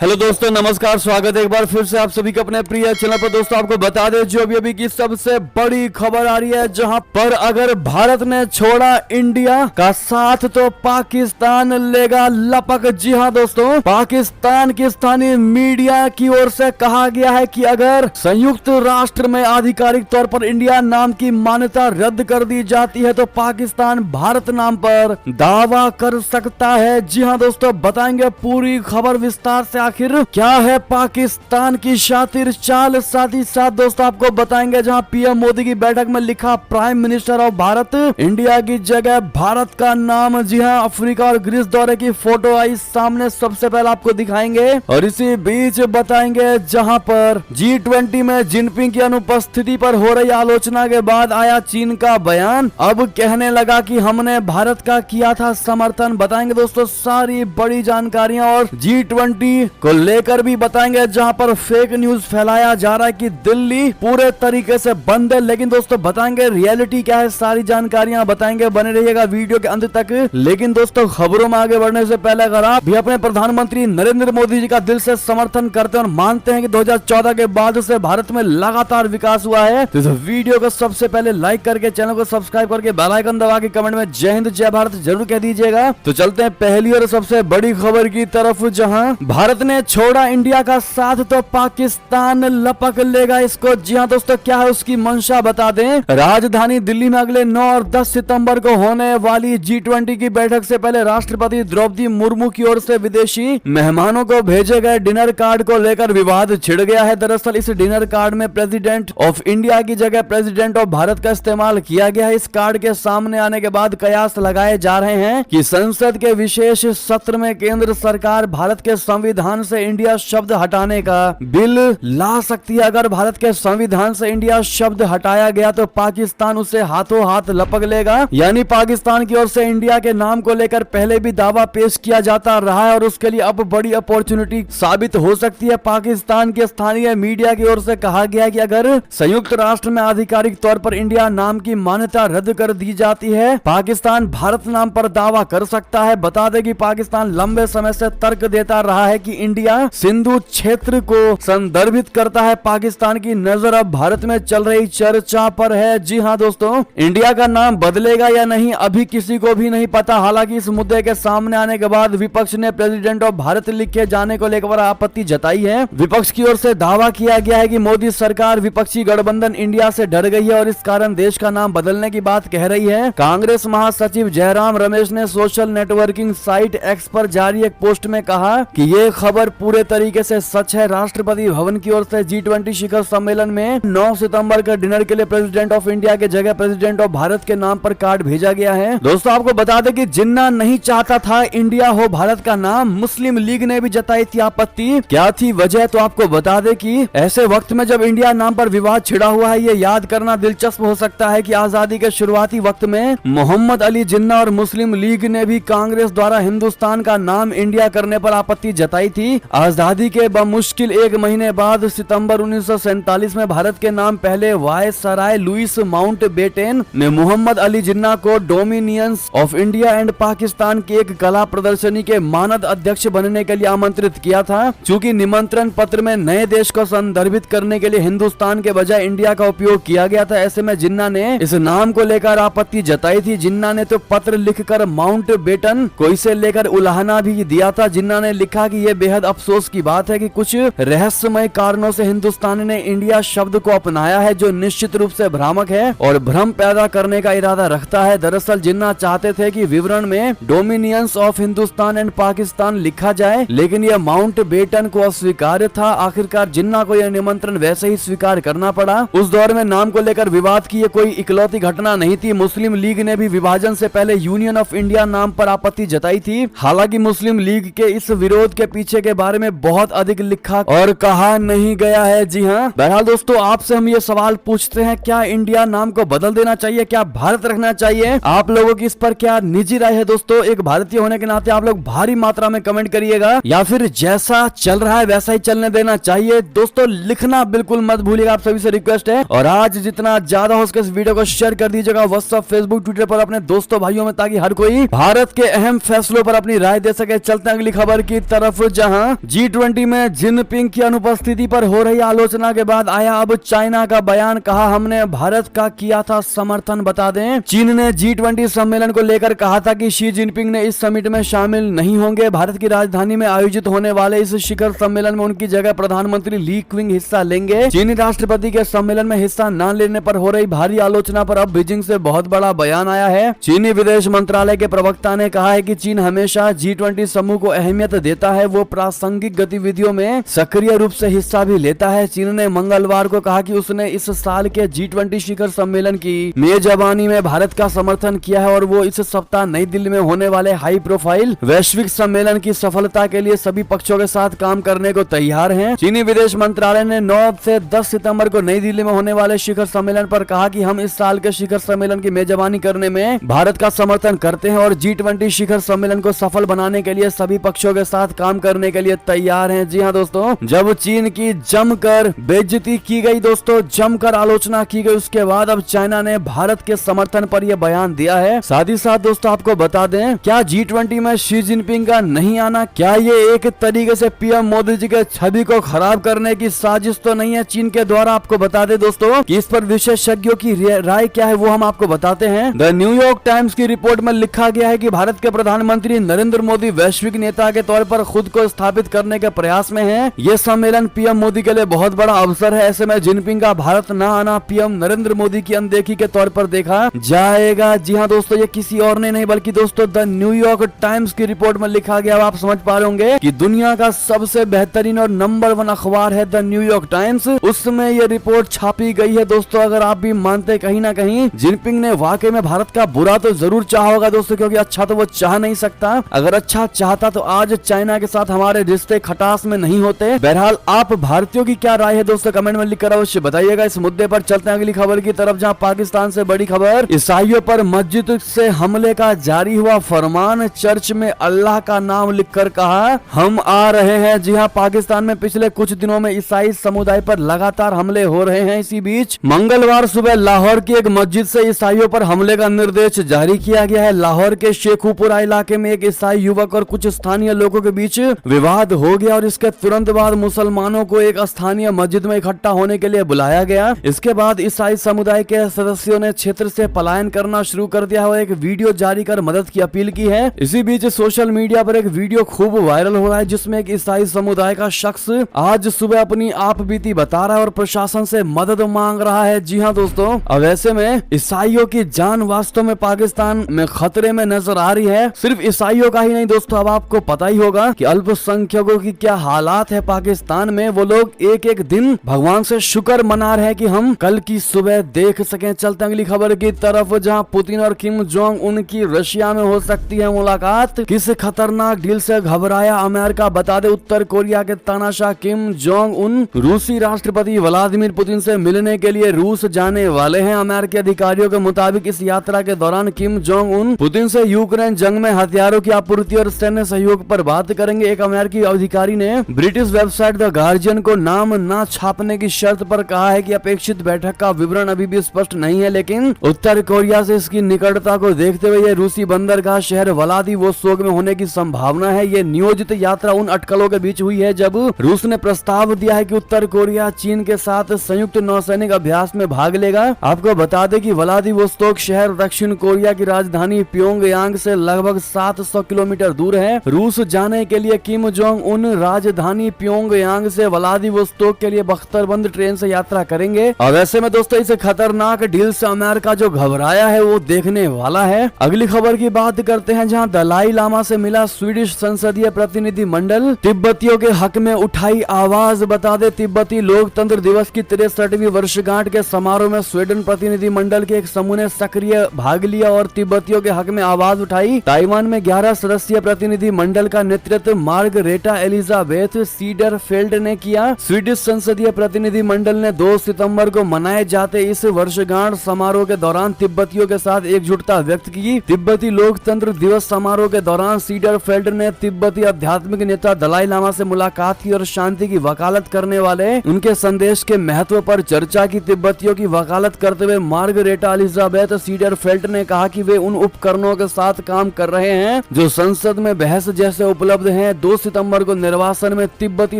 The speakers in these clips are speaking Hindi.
हेलो दोस्तों, नमस्कार। स्वागत है एक बार फिर से आप सभी का अपने प्रिय चैनल पर। दोस्तों आपको बता दें जो अभी की सबसे बड़ी खबर आ रही है, जहां पर अगर भारत ने छोड़ा इंडिया का साथ तो पाकिस्तान लेगा लपक। जी हां दोस्तों, पाकिस्तान की स्थानीय मीडिया की ओर से कहा गया है कि अगर संयुक्त राष्ट्र में आधिकारिक तौर पर इंडिया नाम की मान्यता रद्द कर दी जाती है तो पाकिस्तान भारत नाम पर दावा कर सकता है। जी हां दोस्तों, बताएंगे पूरी खबर विस्तार से। आखिर क्या है पाकिस्तान की शातिर चाल, साथ ही साथ दोस्तों आपको बताएंगे जहां पीएम मोदी की बैठक में लिखा prime minister of Bharat, India की जगह भारत का नाम। जी हां, अफ्रीका और ग्रीस दौरे की फोटो आई सामने, सबसे पहले आपको दिखाएंगे। और इसी बीच बताएंगे जहां पर G20 में जिनपिंग की अनुपस्थिति पर हो रही आलोचना के बाद आया चीन का बयान, अब कहने लगा कि हमने भारत का किया था समर्थन। बताएंगे दोस्तों सारी बड़ी जानकारियां, और G20 को लेकर भी बताएंगे जहां पर फेक न्यूज फैलाया जा रहा है कि दिल्ली पूरे तरीके से बंद है। लेकिन दोस्तों बताएंगे रियलिटी क्या है, सारी जानकारियां बताएंगे, बने रहिएगा वीडियो के अंत तक। लेकिन दोस्तों खबरों में आगे बढ़ने से पहले अगर आप भी अपने प्रधानमंत्री नरेंद्र मोदी जी का दिल से समर्थन करते हैं और मानते हैं कि 2014 के बाद से भारत में लगातार विकास हुआ है, तो इस वीडियो को सबसे पहले लाइक करके चैनल को सब्सक्राइब करके बेल आइकन दबा के कमेंट में जय हिंद जय भारत जरूर कह दीजिएगा। तो चलते हैं पहली और सबसे बड़ी खबर की तरफ, जहां भारत ने छोड़ा इंडिया का साथ तो पाकिस्तान लपक लेगा इसको। जी हां दोस्तों, क्या है उसकी मंशा बता दें। राजधानी दिल्ली में अगले 9 और 10 सितंबर को होने वाली G20 की बैठक से पहले राष्ट्रपति द्रौपदी मुर्मू की ओर से विदेशी मेहमानों को भेजे गए डिनर कार्ड को लेकर विवाद छिड़ गया है। दरअसल इस डिनर कार्ड में प्रेसिडेंट ऑफ इंडिया की जगह प्रेसिडेंट ऑफ भारत का इस्तेमाल किया गया है। इस कार्ड के सामने आने के बाद कयास लगाए जा रहे हैं कि संसद के विशेष सत्र में केंद्र सरकार भारत के संविधान से इंडिया शब्द हटाने का बिल ला सकती है। अगर भारत के संविधान से इंडिया शब्द हटाया गया तो पाकिस्तान उसे हाथों हाथ लपक लेगा। यानी पाकिस्तान की ओर से इंडिया के नाम को लेकर पहले भी दावा पेश किया जाता रहा है और उसके लिए अब बड़ी अपॉर्चुनिटी साबित हो सकती है। पाकिस्तान के स्थानीय मीडिया की ओर से कहा गया है कि अगर संयुक्त राष्ट्र में आधिकारिक तौर पर इंडिया नाम की मान्यता रद्द कर दी जाती है, पाकिस्तान भारत नाम पर दावा कर सकता है। बता दें कि पाकिस्तान लंबे समय से तर्क देता रहा है कि इंडिया सिंधु क्षेत्र को संदर्भित करता है। पाकिस्तान की नजर अब भारत में चल रही चर्चा पर है। जी हां दोस्तों, इंडिया का नाम बदलेगा या नहीं अभी किसी को भी नहीं पता। हालांकि इस मुद्दे के सामने आने के बाद विपक्ष ने प्रेसिडेंट ऑफ भारत लिखे जाने को लेकर आपत्ति जताई है। विपक्ष की ओर से दावा किया गया है कि मोदी सरकार विपक्षी गठबंधन इंडिया से डर गई है और इस कारण देश का नाम बदलने की बात कह रही है। कांग्रेस महासचिव जयराम रमेश ने सोशल नेटवर्किंग साइट एक्स पर जारी एक पोस्ट में कहा कि ये खबर पूरे तरीके से सच है। राष्ट्रपति भवन की ओर से G20 शिखर सम्मेलन में 9 सितंबर के डिनर के लिए प्रेसिडेंट ऑफ इंडिया के जगह प्रेसिडेंट ऑफ भारत के नाम पर कार्ड भेजा गया है। दोस्तों आपको बता दें कि जिन्ना नहीं चाहता था इंडिया हो भारत का नाम, मुस्लिम लीग ने भी जताई थी आपत्ति। क्या थी वजह, तो आपको बता दें कि ऐसे वक्त में जब इंडिया नाम पर विवाद छिड़ा हुआ है, ये याद करना दिलचस्प हो सकता है कि आजादी के शुरुआती वक्त में मोहम्मद अली जिन्ना और मुस्लिम लीग ने भी कांग्रेस द्वारा हिंदुस्तान का नाम इंडिया करने पर आपत्ति जताई थी। आजादी के मुश्किल एक महीने बाद सितंबर 1947 में भारत के नाम पहले वायसराय लुइस माउंटबेटन ने मोहम्मद अली जिन्ना को dominions of India and Pakistan की एक कला प्रदर्शनी के मानद अध्यक्ष बनने के लिए आमंत्रित किया था। चूंकि निमंत्रण पत्र में नए देश को संदर्भित करने के लिए हिंदुस्तान के बजाय इंडिया का उपयोग किया गया था, ऐसे में जिन्ना ने इस नाम को लेकर आपत्ति जताई थी। जिन्ना ने तो पत्र लिखकर माउंटबेटन को इसे लेकर उलाहना भी दिया था। जिन्ना ने लिखा कि यह बेहद अफसोस की बात है कि कुछ रहस्यमय कारणों से हिंदुस्तान ने इंडिया शब्द को अपनाया है, जो निश्चित रूप से भ्रामक है और भ्रम पैदा करने का इरादा रखता है। दरअसल जिन्ना चाहते थे कि विवरण में dominions of Hindustan and Pakistan लिखा जाए, लेकिन यह माउंटबेटन को अस्वीकार्य था। आखिरकार जिन्ना को यह निमंत्रण वैसे ही स्वीकार करना पड़ा। उस दौर में नाम को लेकर विवाद की यह कोई इकलौती घटना नहीं थी। मुस्लिम लीग ने भी विभाजन से पहले यूनियन ऑफ इंडिया नाम पर आपत्ति जताई थी। हालांकि मुस्लिम लीग के इस विरोध के पीछे के बारे में बहुत अधिक लिखा और कहा नहीं गया है। जी हाँ, बहरहाल दोस्तों आपसे हम ये सवाल पूछते हैं, क्या इंडिया नाम को बदल देना चाहिए, क्या भारत रखना चाहिए? आप लोगों की इस पर क्या निजी राय है दोस्तों? एक भारतीय होने के नाते आप लोग भारी मात्रा में कमेंट करिएगा, या फिर जैसा चल रहा है वैसा ही चलने देना चाहिए? दोस्तों लिखना बिल्कुल मत भूलिएगा, आप सभी से रिक्वेस्ट है। और आज जितना ज्यादा हो सके इस वीडियो को शेयर कर दीजिएगा व्हाट्सएप, फेसबुक, ट्विटर पर अपने दोस्तों भाइयों में, ताकि हर कोई भारत के अहम फैसलों पर अपनी राय दे सके। चलते हैं अगली खबर की तरफ, जहां जहां G20 में जिनपिंग की अनुपस्थिति पर हो रही आलोचना के बाद आया अब चाइना का बयान। कहा हमने भारत का किया था समर्थन। बता दें चीन ने G20 सम्मेलन को लेकर कहा था कि शी जिनपिंग ने इस समिट में शामिल नहीं होंगे। भारत की राजधानी में आयोजित होने वाले इस शिखर सम्मेलन में उनकी जगह प्रधानमंत्री ली क्विंग हिस्सा लेंगे। चीनी राष्ट्रपति के सम्मेलन में हिस्सा न लेने पर हो रही भारी आलोचना पर अब बीजिंग से बहुत बड़ा बयान आया है। चीनी विदेश मंत्रालय के प्रवक्ता ने कहा है कि चीन हमेशा G20 समूह को अहमियत देता है, वो प्रासंगिक गतिविधियों में सक्रिय रूप से हिस्सा भी लेता है। चीन ने मंगलवार को कहा कि उसने इस साल के G20 शिखर सम्मेलन की मेजबानी में भारत का समर्थन किया है और वो इस सप्ताह नई दिल्ली में होने वाले हाई प्रोफाइल वैश्विक सम्मेलन की सफलता के लिए सभी पक्षों के साथ काम करने को तैयार हैं। चीनी विदेश मंत्रालय ने 9 से 10 सितंबर को नई दिल्ली में होने वाले शिखर सम्मेलन पर कहा कि हम इस साल के शिखर सम्मेलन की मेजबानी करने में भारत का समर्थन करते हैं और G20 शिखर सम्मेलन को सफल बनाने के लिए सभी पक्षों के साथ काम करने के लिए तैयार हैं। जी हाँ दोस्तों, जब चीन की जमकर बेइज्जती की गई दोस्तों, जमकर आलोचना की गई, उसके बाद अब चाइना ने भारत के समर्थन पर यह बयान दिया है। साथ ही साथ दोस्तों आपको बता दें, क्या G20 में शी जिनपिंग का नहीं आना, क्या ये एक तरीके से पीएम मोदी जी के छवि को खराब करने की साजिश तो नहीं है चीन के द्वारा? आपको बता दें दोस्तों कि इस पर विशेषज्ञों की राय क्या है वो हम आपको बताते हैं। द न्यूयॉर्क टाइम्स की रिपोर्ट में लिखा गया है कि भारत के प्रधानमंत्री नरेंद्र मोदी वैश्विक नेता के तौर पर खुद को स्थापित करने के प्रयास में हैं। ये सम्मेलन पीएम मोदी के लिए बहुत बड़ा अवसर है। ऐसे में जिनपिंग का भारत न आना पीएम नरेंद्र मोदी की अनदेखी के तौर पर देखा जाएगा। जी हाँ दोस्तों, ये किसी और ने नहीं बल्कि दोस्तों द न्यूयॉर्क टाइम्स की रिपोर्ट में लिखा गया। आप समझ पा रहे होंगे कि दुनिया का सबसे बेहतरीन और नंबर 1 अखबार है द न्यूयॉर्क टाइम्स, उसमें ये रिपोर्ट छापी गई है। दोस्तों अगर आप भी मानते कहीं ना कहीं जिनपिंग ने वाकई में भारत का बुरा तो जरूर चाहा होगा दोस्तों, क्योंकि अच्छा तो वो चाह नहीं सकता। अगर अच्छा चाहता तो आज चाइना के साथ हमारे रिश्ते खटास में नहीं होते। बहरहाल आप भारतीयों की क्या राय है दोस्तों, कमेंट में लिखकर अवश्य बताइएगा। इस मुद्दे पर चलते हैं अगली खबर की तरफ, जहां पाकिस्तान से बड़ी खबर, ईसाइयों पर मस्जिद से हमले का जारी हुआ फरमान। चर्च में अल्लाह का नाम लिखकर कहा हम आ रहे हैं। जी हां, पाकिस्तान में पिछले कुछ दिनों में ईसाई समुदाय पर लगातार हमले हो रहे हैं। इसी बीच मंगलवार सुबह लाहौर की एक मस्जिद से ईसाइयों पर हमले का निर्देश जारी किया गया है। लाहौर के शेखुपुरा इलाके में एक ईसाई युवक और कुछ स्थानीय लोगों के बीच विवाद हो गया और इसके तुरंत बाद मुसलमानों को एक स्थानीय मस्जिद में इकट्ठा होने के लिए बुलाया गया। इसके बाद ईसाई समुदाय के सदस्यों ने क्षेत्र से पलायन करना शुरू कर दिया और एक वीडियो जारी कर मदद की अपील की है। इसी बीच सोशल मीडिया पर एक वीडियो खूब वायरल हो रहा है जिसमें एक ईसाई समुदाय का शख्स आज सुबह अपनी आप बीती बता रहा है और प्रशासन से मदद मांग रहा है। जी हाँ दोस्तों, अब ऐसे में ईसाइयों की जान वास्तव में पाकिस्तान में खतरे में नजर आ रही है। सिर्फ ईसाइयों का ही नहीं दोस्तों, अब आपको पता ही होगा कि अल्पसंख्यकों की क्या हालात है पाकिस्तान में। वो लोग एक एक दिन भगवान से शुक्र मना रहे हैं कि हम कल की सुबह देख सकें। चलते अगली खबर की तरफ, जहां पुतिन और किम जोंग उन की रशिया में हो सकती है मुलाकात। किस खतरनाक डील से घबराया अमेरिका, बता दे उत्तर कोरिया के तानाशाह किम जोंग उन रूसी राष्ट्रपति व्लादिमीर पुतिन से मिलने के लिए रूस जाने वाले हैं। अमेरिकी अधिकारियों के मुताबिक इस यात्रा के दौरान किम जोंग उन पुतिन से यूक्रेन जंग में हथियारों की आपूर्ति और सैन्य सहयोग पर बात करेंगे। एक अमेरिकी अधिकारी ने ब्रिटिश वेबसाइट द गार्जियन को नाम न छापने की शर्त पर कहा है कि अपेक्षित बैठक का विवरण अभी भी स्पष्ट नहीं है, लेकिन उत्तर कोरिया से इसकी निकटता को देखते हुए ये रूसी बंदरगाह शहर व्लादिवोस्तोक में होने की संभावना है। ये नियोजित यात्रा उन अटकलों के बीच हुई है जब रूस ने प्रस्ताव दिया है कि उत्तर कोरिया चीन के साथ संयुक्त नौसैनिक अभ्यास में भाग लेगा। आपको बता दें कि व्लादिवोस्तोक शहर दक्षिण कोरिया की राजधानी प्योंगयांग से लगभग 700 किलोमीटर दूर है। रूस जाने के लिए किम जोंग उन राजधानी प्योंगयांग से व्लादिवोस्तोक के लिए बख्तरबंद ट्रेन से यात्रा करेंगे। और वैसे में दोस्तों इस खतरनाक डील से अमेरिका जो घबराया है वो देखने वाला है। अगली खबर की बात करते हैं, जहां दलाई लामा से मिला स्वीडिश संसदीय प्रतिनिधि मंडल। तिब्बतियों के हक में उठाई आवाज, बता दे तिब्बती लोकतंत्र दिवस की 63वीं वर्षगांठ के समारोह में स्वीडन प्रतिनिधि मंडल के एक समूह ने सक्रिय भाग लिया और तिब्बतियों के हक में आवाज उठाई। ताइवान में 11 सदस्यीय प्रतिनिधि मंडल का नेतृत्व मार्गरेटा एलिजाबेथ सीडरफेल्ड ने किया। स्वीडिश संसदीय प्रतिनिधि मंडल ने 2 सितंबर को मनाए जाते इस वर्षगांठ समारोह के दौरान तिब्बतियों के साथ एकजुटता व्यक्त की। तिब्बती लोकतंत्र दिवस समारोह के दौरान सीडरफेल्ड ने तिब्बती आध्यात्मिक नेता दलाई लामा से मुलाकात की और शांति की वकालत करने वाले उनके संदेश के महत्व पर चर्चा की। तिब्बतियों की वकालत करते हुए मार्गरेटा एलिजाबेथ सीडरफेल्ड ने कहा कि वे उन उपकरणों के साथ काम कर रहे हैं जो संसद में बहस जैसे उपलब्ध हैं। 2 सितंबर को निर्वासन में तिब्बती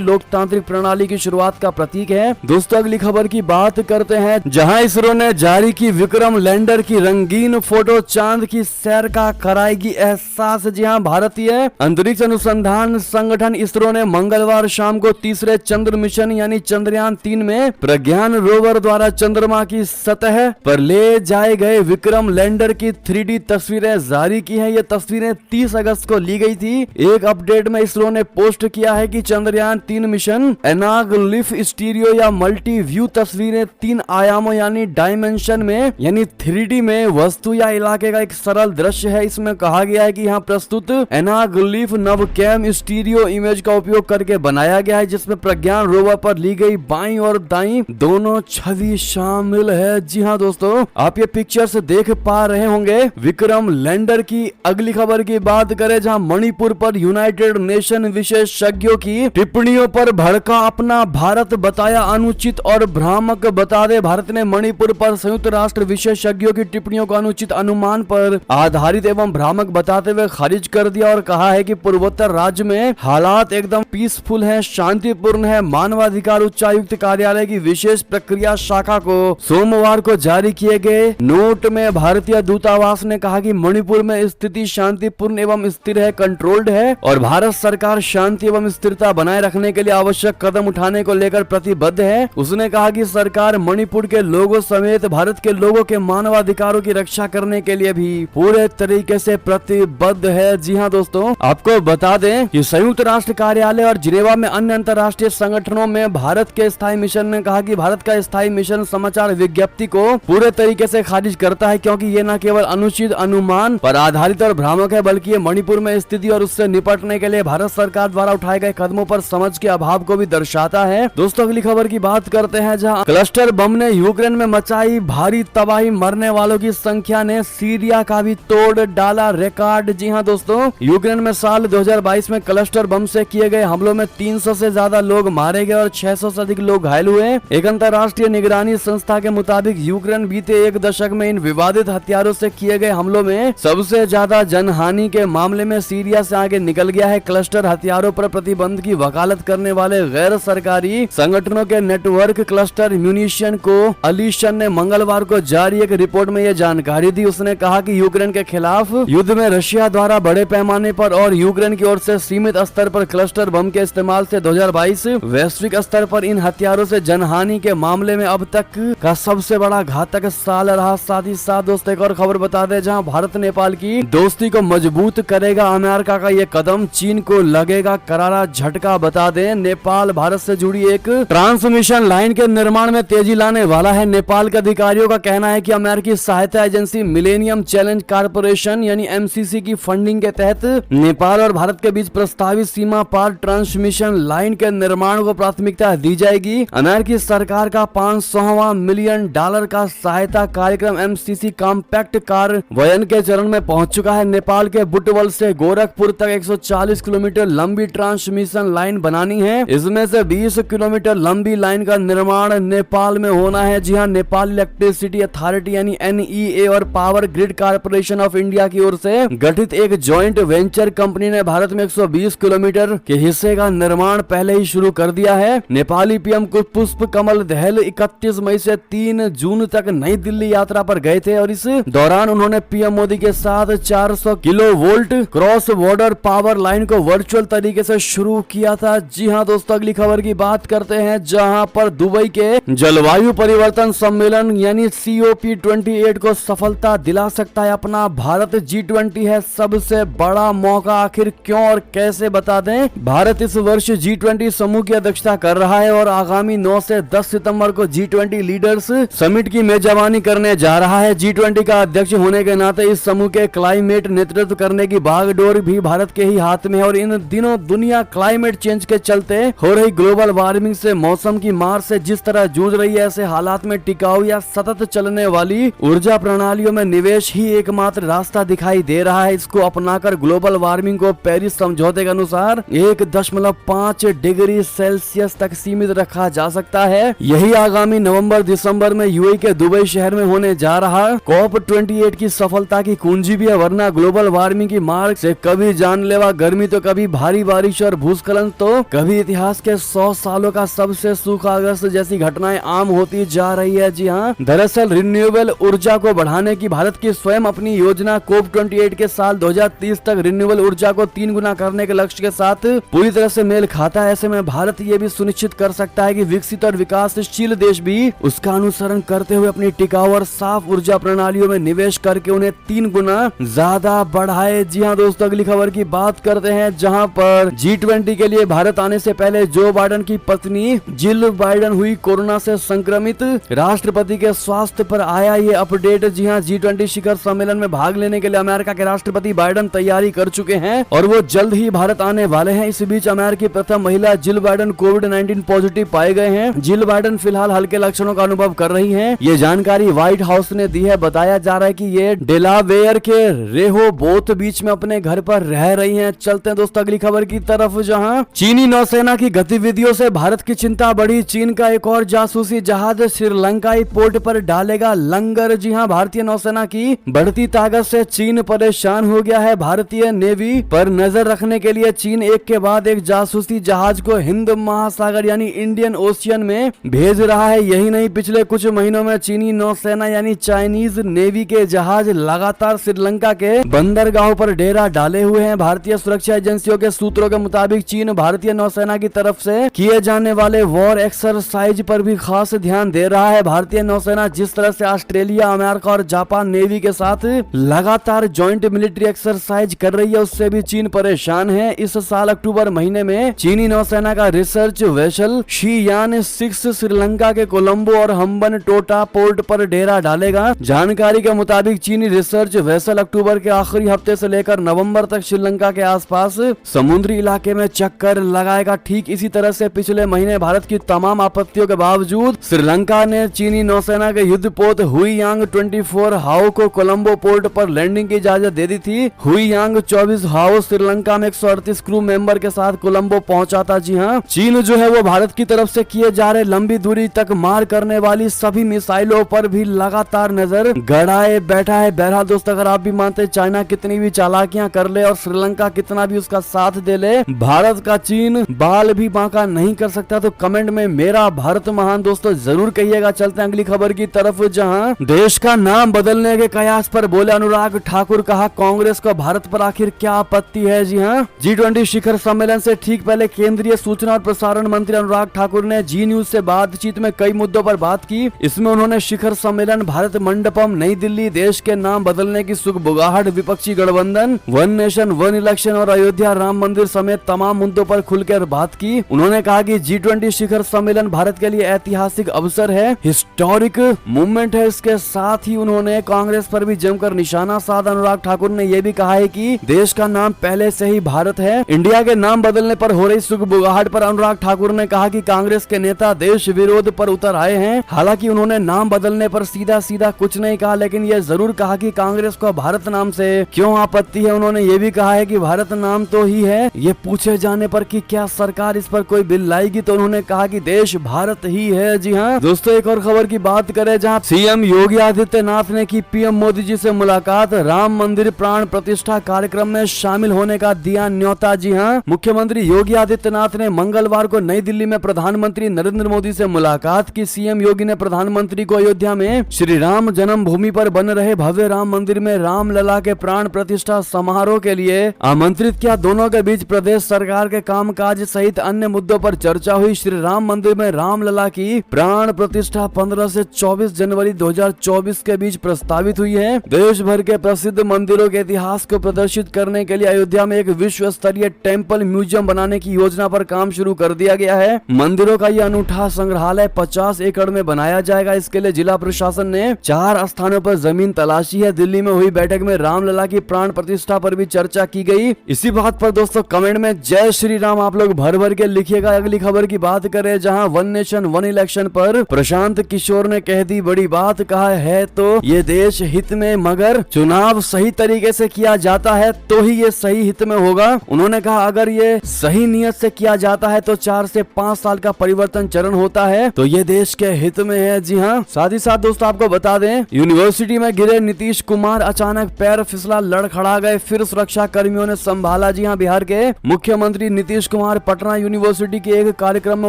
लोकतांत्रिक प्रणाली की शुरुआत का प्रतीक है। दोस्तों अगली खबर की बात करते हैं, जहां इसरो ने जारी की विक्रम लैंडर की रंगीन फोटो, चांद की सैर का कराएगी एहसास। जी हां, भारतीय अंतरिक्ष अनुसंधान संगठन इसरो ने मंगलवार शाम को तीसरे चंद्र मिशन यानी चंद्रयान 3 में प्रज्ञान रोवर द्वारा चंद्रमा की सतह पर ले जाए गए विक्रम लैंडर की 3D तस्वीरें जारी की है। ये तस्वीरें 30 अगस्त को ली गई थी। एक अपडेट में इसरो ने पोस्ट किया है कि चंद्रयान 3 मिशन एनाग्लिफ स्टीरियो या मल्टी व्यू तस्वीरें 3 आयामों यानी डायमेंशन में यानी 3D में वस्तु या इलाके का एक सरल दृश्य है। इसमें कहा गया है कि यहाँ प्रस्तुत एनाग्लिफ नवकैम स्टीरियो इमेज का उपयोग करके बनाया गया है, जिसमें प्रज्ञान रोवर पर ली गई बाईं और दाईं दोनों छवि शामिल है। जी हाँ दोस्तों, आप ये पिक्चर्स देख पा रहे होंगे विक्रम लैंडर की। अगली खबर की बात करें, जहां मणिपुर पर यूनाइटेड नेशन विशेषज्ञों की टिप्पणियों पर भड़का अपना भारत, बताया अनुचित और भ्रामक। बता दे, भारत ने मणिपुर पर संयुक्त राष्ट्र विशेषज्ञों की टिप्पणियों को अनुचित, अनुमान पर आधारित एवं भ्रामक बताते हुए खारिज कर दिया और कहा है कि पूर्वोत्तर राज्य में हालात एकदम पीसफुल है, शांतिपूर्ण है। मानवाधिकार उच्चायुक्त कार्यालय की विशेष प्रक्रिया शाखा को सोमवार को जारी किए गए नोट में भारतीय दूतावास ने कहा कि मणिपुर में स्थिति शांतिपूर्ण एवं स्थिर है, कंट्रोल्ड है और भारत सरकार शांति एवं स्थिरता बनाए रखने के लिए आवश्यक कदम उठाने को लेकर प्रतिबद्ध है। उसने कहा कि सरकार मणिपुर के लोगों समेत भारत के लोगों के मानवाधिकारों की रक्षा करने के लिए भी पूरे तरीके से प्रतिबद्ध है। जी हाँ दोस्तों, आपको बता दें कि संयुक्त राष्ट्र कार्यालय और जिनेवा में अन्य अंतर्राष्ट्रीय संगठनों में भारत के स्थायी मिशन ने कहा कि भारत का स्थायी मिशन समाचार विज्ञप्ति को पूरे तरीके से खारिज करता है, क्योंकि ये न केवल अनुचित, अनुमान पर आधारित और भ्रामक है, बल्कि ये मणिपुर में स्थिति और उससे निपटने के लिए भारत सरकार द्वारा उठाए गए कदमों पर समझ के अभाव को भी दर्शाता है। दोस्तों अगली खबर की बात करते हैं, जहां क्लस्टर बम ने यूक्रेन में मचाई भारी तबाही, मरने वालों की संख्या ने सीरिया का भी तोड़ डाला रिकॉर्ड। जी हाँ दोस्तों, यूक्रेन में साल 2022 में क्लस्टर बम से किए गए हमलों में 300 से ज्यादा लोग मारे गए और 600 से अधिक लोग घायल हुए। एक अंतर्राष्ट्रीय निगरानी संस्था के मुताबिक यूक्रेन बीते एक दशक में इन विवादित हथियारों से किए गए हमलों में सबसे ज्यादा जनहानि के मामले में सीरिया से आगे निकल गया है। क्लस्टर हथियारों पर प्रतिबंध की वकालत करने वाले गैर सरकारी संगठनों के नेटवर्क क्लस्टर म्यूनिशन को अलीशन ने मंगलवार को जारी एक रिपोर्ट में यह जानकारी दी। उसने कहा कि यूक्रेन के खिलाफ युद्ध में रशिया द्वारा बड़े पैमाने पर और यूक्रेन की ओर से सीमित स्तर पर क्लस्टर बम के इस्तेमाल से 2022 वैश्विक स्तर पर इन हथियारों से जनहानि के मामले में अब तक का सबसे बड़ा घातक साल रहा। साथ ही साथ दोस्तों एक और खबर बता दे, जहां भारत नेपाल की दोस्ती को मजबूत करेगा अमेरिका का ये कदम, चीन को लगेगा करारा झटका। बता दें, नेपाल भारत से जुड़ी एक ट्रांसमिशन लाइन के निर्माण में तेजी लाने वाला है। नेपाल के अधिकारियों का कहना है कि अमेरिकी सहायता एजेंसी मिलेनियम चैलेंज कारपोरेशन यानी MCC की फंडिंग के तहत नेपाल और भारत के बीच प्रस्तावित सीमा पार ट्रांसमिशन लाइन के निर्माण को प्राथमिकता दी जाएगी। अमेरिकी सरकार का $500 मिलियन का सहायता कार्यक्रम MCC कॉम्पैक्ट कार्यान्वयन के चरण में पहुंच चुका है। नेपाल के बुटवल से गोरखपुर तक 140 किलोमीटर लंबी ट्रांसमिशन लाइन बनानी है। इसमें से 20 किलोमीटर लंबी लाइन का निर्माण नेपाल में होना है। जी हां, नेपाल इलेक्ट्रिसिटी अथॉरिटी यानी NEA और power grid corporation of India की ओर से गठित एक जॉइंट वेंचर कंपनी ने भारत में 120 किलोमीटर के हिस्से का निर्माण पहले ही शुरू कर दिया है। नेपाली PM पुष्प कमल दहल 31 मई से 3 जून तक नई दिल्ली यात्रा पर गए थे और इस दौरान उन्होंने PM मोदी के साथ 400 kilovolt cross border power line को वर्चुअल तरीके से शुरू किया था। जी हां दोस्तों, अगली खबर की बात करते हैं, जहां पर दुबई के जलवायु परिवर्तन सम्मेलन यानी COP28 को सफलता दिला सकता है अपना भारत। G20 है सबसे बड़ा मौका, आखिर क्यों और कैसे बता दें। भारत इस वर्ष G20 समूह की अध्यक्षता कर रहा है और आगामी 9 से 10 सितंबर को G20 लीडर्स समिट की मेजबानी करने जा रहा है। G20 का अध्यक्ष होने के नाते इस समूह के क्लाइमेट नेतृत्व करने की बागडोर भी भारत के ही हाथ में है और इन दिनों दुनिया क्लाइमेट चेंज के चलते हो रही ग्लोबल वार्मिंग से, मौसम की मार से जिस तरह जूझ रही है, ऐसे हालात में टिकाऊ या सतत चलने वाली ऊर्जा प्रणालियों में निवेश ही एकमात्र रास्ता दिखाई दे रहा है। इसको अपनाकर ग्लोबल वार्मिंग को पेरिस समझौते के अनुसार 1.5 डिग्री सेल्सियस तक सीमित रखा जा सकता है। यही आगामी नवंबर दिसंबर में UAE के दुबई शहर में होने जा रहा COP28 की सफलता की कुंजी भी है, वरना ग्लोबल वार्मिंग की मार से कभी जानलेवा गर्मी तो कभी भारी बारिश और भूस्खलन तो कभी इतिहास के 100 सालों का सबसे सूखा अगस्त जैसी घटनाएं आम होती जा रही है। जी हाँ, दरअसल रिन्यूएबल ऊर्जा को बढ़ाने की भारत की स्वयं अपनी योजना COP28 के साल 2030 तक रिन्यूएबल ऊर्जा को 3 गुना करने के लक्ष्य के साथ पूरी तरह से मेल खाता है। ऐसे में भारत ये भी सुनिश्चित कर सकता है कि विकसित और विकासशील देश भी उसका अनुसरण करते हुए अपनी टिकाऊ और साफ ऊर्जा प्रणालियों में निवेश करके उन्हें 3 गुना ज्यादा बढ़ाए। जी हाँ दोस्तों, अगली खबर की बात करते हैं, जहां पर G20 के लिए भारत आने से पहले जो बाइडेन की पत्नी जिल बाइडेन हुई कोरोना से संक्रमित। राष्ट्रपति के स्वास्थ्य पर आया ये अपडेट। जी हाँ, G20 शिखर सम्मेलन में भाग लेने के लिए अमेरिका के राष्ट्रपति बाइडेन तैयारी कर चुके हैं और वो जल्द ही भारत आने वाले हैं। इस बीच अमेरिकी प्रथम महिला जिल बाइडेन कोविड-19 पॉजिटिव पाए गए हैं। जिल बाइडेन फिलहाल हल्के लक्षणों का अनुभव कर रही हैं। ये जानकारी व्हाइट हाउस ने दी है। बताया जा रहा है कि ये डेलावेयर के रेहोबोथ बीच में अपने घर पर रह रही हैं। चलते हैं दोस्तों अगली खबर की तरफ, जहां चीनी नौसेना की गतिविधियों से भारत की चिंता बढ़ी। चीन का एक और जासूसी जहाज श्रीलंकाई पोर्ट पर डालेगा लंगर। जी हां, भारतीय नौसेना की बढ़ती ताकत से चीन परेशान हो गया है। भारतीय नेवी पर नजर रखने के लिए चीन एक के बाद एक जासूसी जहाज को हिंद महासागर यानी इंडियन ओशियन में भेज रहा है। यही नहीं, पिछले कुछ महीनों में चीनी नौसेना यानी चाइनीज नेवी के जहाज लगातार श्रीलंका के बंदरगाहों पर डेरा डाले हुए हैं। भारतीय सुरक्षा एजेंसियों के सूत्रों के मुताबिक चीन भारतीय नौसेना की तरफ से किए जाने वाले वॉर एक्सरसाइज पर भी खास ध्यान दे रहा है। भारतीय नौसेना जिस तरह से ऑस्ट्रेलिया, अमेरिका और जापान नेवी के साथ लगातार ज्वाइंट मिलिट्री एक्सरसाइज कर रही है, उससे भी चीन परेशान है। इस साल अक्टूबर महीने में चीनी नौसेना का रिसर्च वेसल शीयान 6 श्रीलंका के कोलंबो और हम्बन टोटा पोर्ट पर डेरा डालेगा। जानकारी के मुताबिक चीनी रिसर्च वेसल अक्टूबर के आखिरी हफ्ते से लेकर नवंबर तक श्रीलंका के आसपास समुद्री इलाके में चक्कर लगाएगा। ठीक इसी तरह से पिछले महीने भारत की तमाम आपत्तियों के बावजूद श्रीलंका ने चीनी नौसेना के युद्धपोत हुईयांग 24 हाउ को कोलंबो पोर्ट पर लैंडिंग की इजाजत दे दी थी। हुईयांग 24 हाउ श्रीलंका में 138 क्रू मेंबर के साथ कोलंबो पहुंचा था। जी हाँ, चीन जो है वो भारत की तरफ से किए जा रहे लंबी दूरी तक मार करने वाली सभी मिसाइलों पर भी लगातार नजर गड़ाए बैठा है। बहरहाल दोस्तों, अगर आप भी मानते चाइना कितनी भी चालाकियां कर ले और श्रीलंका कितना भी उसका साथ दे ले, भारत का चीन बाल भी बांका नहीं कर सकता, तो कमेंट में मेरा भारत महान दोस्तों जरूर कहिएगा। चलते हैं अगली खबर की तरफ, जहां देश का नाम बदलने के कयास पर बोले अनुराग ठाकुर। कहा, कांग्रेस को भारत पर आखिर क्या आपत्ति है। जी हाँ, G20 शिखर सम्मेलन से ठीक पहले केंद्रीय सूचना और प्रसारण मंत्री अनुराग ठाकुर ने जी न्यूज से बातचीत में कई मुद्दों पर बात की। इसमें उन्होंने शिखर सम्मेलन, भारत मंडपम, नई दिल्ली, देश के नाम बदलने की सुगबुगाहट, विपक्षी गठबंधन, वन नेशन वन इलेक्शन और अयोध्या राम मंदिर समेत तमाम मुद्दों पर खुलकर बात की। उन्होंने कहा कि G20 शिखर सम्मेलन भारत के लिए ऐतिहासिक अवसर है, हिस्टोरिक मूवमेंट है। इसके साथ ही उन्होंने कांग्रेस पर भी जमकर निशाना साधा। अनुराग ठाकुर ने यह भी कहा है कि देश का नाम पहले से ही भारत है। इंडिया के नाम बदलने पर हो रही सुगबुगाहट पर अनुराग ठाकुर ने कहा कि कांग्रेस के नेता देश विरोध पर उतर आए हैं। हालांकि उन्होंने नाम बदलने पर सीधा सीधा कुछ नहीं कहा, लेकिन यह जरूर कहा कि कांग्रेस को भारत नाम से क्यों आपत्ति है। उन्होंने ये भी कहा है कि भारत नाम तो ही है। ये पूछे जाने पर कि क्या सरकार इस पर कोई बिल लाएगी, तो उन्होंने कहा कि देश भारत ही है। जी हाँ दोस्तों, एक और खबर की बात करें, जहाँ सीएम योगी आदित्यनाथ ने की पीएम मोदी जी से मुलाकात, राम मंदिर प्राण प्रतिष्ठा कार्यक्रम में शामिल होने का दिया न्योता। जी हाँ, मुख्यमंत्री योगी आदित्यनाथ ने मंगलवार को नई दिल्ली में प्रधानमंत्री नरेंद्र मोदी से मुलाकात की। सीएम योगी ने प्रधानमंत्री को अयोध्या में श्री राम जन्मभूमि पर बन रहे भव्य राम मंदिर में राम लला के प्राण प्रतिष्ठा समारोह के लिए आमंत्रित किया। दोनों के बीच प्रदेश सरकार के कामकाज सहित अन्य मुद्दों पर चर्चा हुई। श्री राम मंदिर में राम लला की प्राण प्रतिष्ठा 15 से 24 जनवरी 2024 के बीच प्रस्तावित हुई है। देश भर के प्रसिद्ध मंदिरों के इतिहास को प्रदर्शित करने के लिए अयोध्या में एक विश्व स्तरीय टेम्पल म्यूजियम बनाने की योजना पर काम शुरू कर दिया गया है। मंदिरों का यह अनूठा संग्रहालय 50 एकड़ में बनाया जाएगा। इसके लिए जिला प्रशासन ने 4 स्थानों पर जमीन तलाशी है। दिल्ली में हुई बैठक में रामलला की प्राण प्रतिष्ठा पर भी चर्चा की गई। इसी बात पर दोस्तों कमेंट में जय श्री राम आप लोग भर भर के लिखिएगा। अगली खबर की बात करें, जहां वन नेशन वन इलेक्शन पर प्रशांत किशोर ने कह दी बड़ी बात। कहा है तो ये देश हित में, मगर चुनाव सही तरीके से किया जाता है तो ही ये सही हित में होगा। उन्होंने कहा अगर ये सही नियत से किया जाता है तो 4 से 5 साल का परिवर्तन चरण होता है तो ये देश के हित में है। जी हाँ, साथ ही साथ दोस्तों आपको बता दें, यूनिवर्सिटी में गिरे नीतीश कुमार, अचानक पैर फिसला, लड़खड़ा गए, फिर सुरक्षा कर्मियों ने संभाला। जी हाँ, बिहार के मुख्यमंत्री नीतीश कुमार पटना यूनिवर्सिटी के एक कार्यक्रम में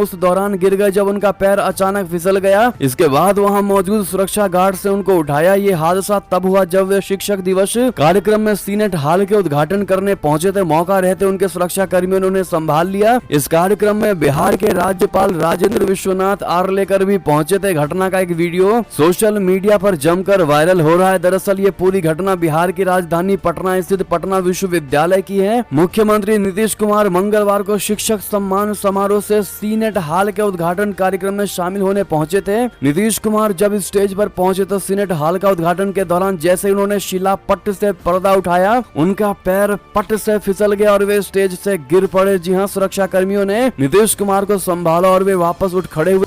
उस दौरान गिर गए जब उनका पैर अचानक फिसल गया। इसके बाद वहां मौजूद सुरक्षा गार्ड से उनको उठाया। ये हादसा तब हुआ जब वे शिक्षक दिवस कार्यक्रम में सीनेट हॉल के उद्घाटन करने पहुंचे थे। मौका रहते उनके सुरक्षा कर्मियों ने उन्हें संभाल लिया। इस कार्यक्रम में बिहार के राज्यपाल राजेंद्र विश्वनाथ आर्लेकर भी पहुंचे थे। घटना का एक वीडियो सोशल मीडिया पर जमकर वायरल हो रहा है। दरअसल ये पूरी घटना बिहार की राजधानी पटना स्थित पटना विश्वविद्यालय की है। मुख्यमंत्री नीतीश कुमार मंगलवार को शिक्षक सम्मान समारोह से सीनेट हॉल के उद्घाटन कार्यक्रम में शामिल होने पहुंचे थे। नीतीश कुमार जब स्टेज पर पहुंचे तो सीनेट हॉल का उद्घाटन के दौरान जैसे उन्होंने शिला पट्ट से पर्दा उठाया, उनका पैर पट्ट से फिसल गया और वे स्टेज से गिर पड़े। जी हां, सुरक्षा कर्मियों ने नीतीश कुमार को संभाला और वे वापस उठ खड़े हुए।